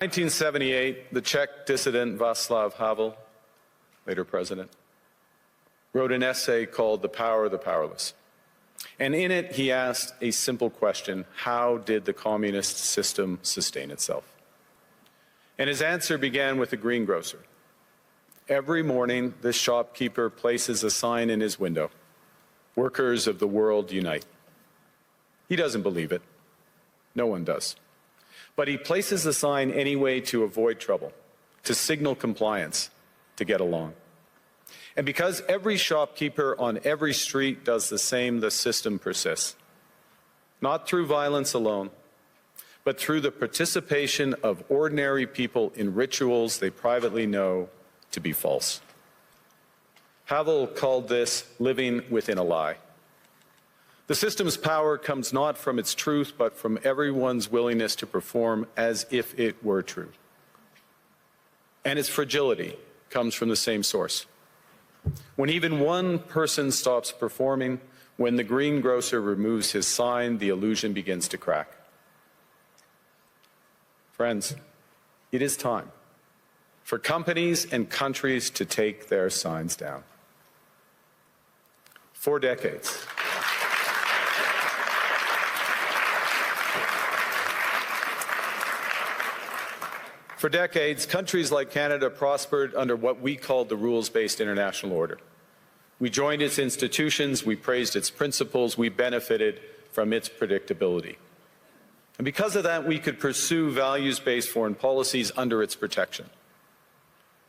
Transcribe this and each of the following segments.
1978, the Czech dissident Václav Havel, later president, wrote an essay called The Power of the Powerless. And in it, he asked a simple question: how did the communist system sustain itself? And his answer began with a greengrocer. Every morning, this shopkeeper places a sign in his window: "Workers of the world unite." He doesn't believe it. No one does. But he places the sign anyway to avoid trouble, to signal compliance, to get along. And because every shopkeeper on every street does the same, the system persists. Not through violence alone, but through the participation of ordinary people in rituals they privately know to be false. Havel called this living within a lie. The system's power comes not from its truth, but from everyone's willingness to perform as if it were true. And its fragility comes from the same source. When even one person stops performing, when the greengrocer removes his sign, the illusion begins to crack. Friends, it is time for companies and countries to take their signs down. For decades, countries like Canada prospered under what we called the rules-based international order. We joined its institutions, we praised its principles, we benefited from its predictability. And because of that, we could pursue values-based foreign policies under its protection.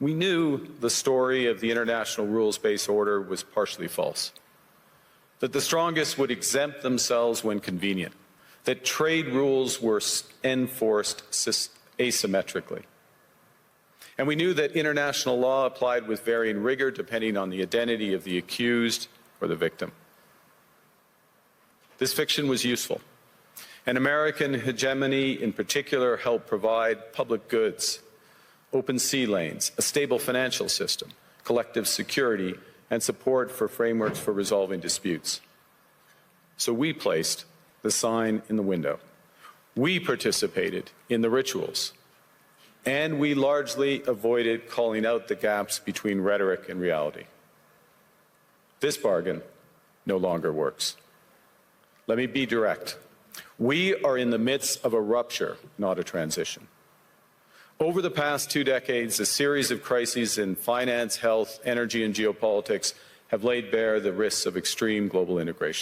We knew the story of the international rules-based order was partially false, that the strongest would exempt themselves when convenient, that trade rules were enforced asymmetrically. And we knew that international law applied with varying rigor depending on the identity of the accused or the victim. This fiction was useful. And American hegemony in particular helped provide public goods, open sea lanes, a stable financial system, collective security, and support for frameworks for resolving disputes. So we placed the sign in the window. We participated in the rituals, and we largely avoided calling out the gaps between rhetoric and reality. This bargain no longer works. Let me be direct. We are in the midst of a rupture, not a transition. Over the past 2 decades, a series of crises in finance, health, energy, and geopolitics have laid bare the risks of extreme global integration.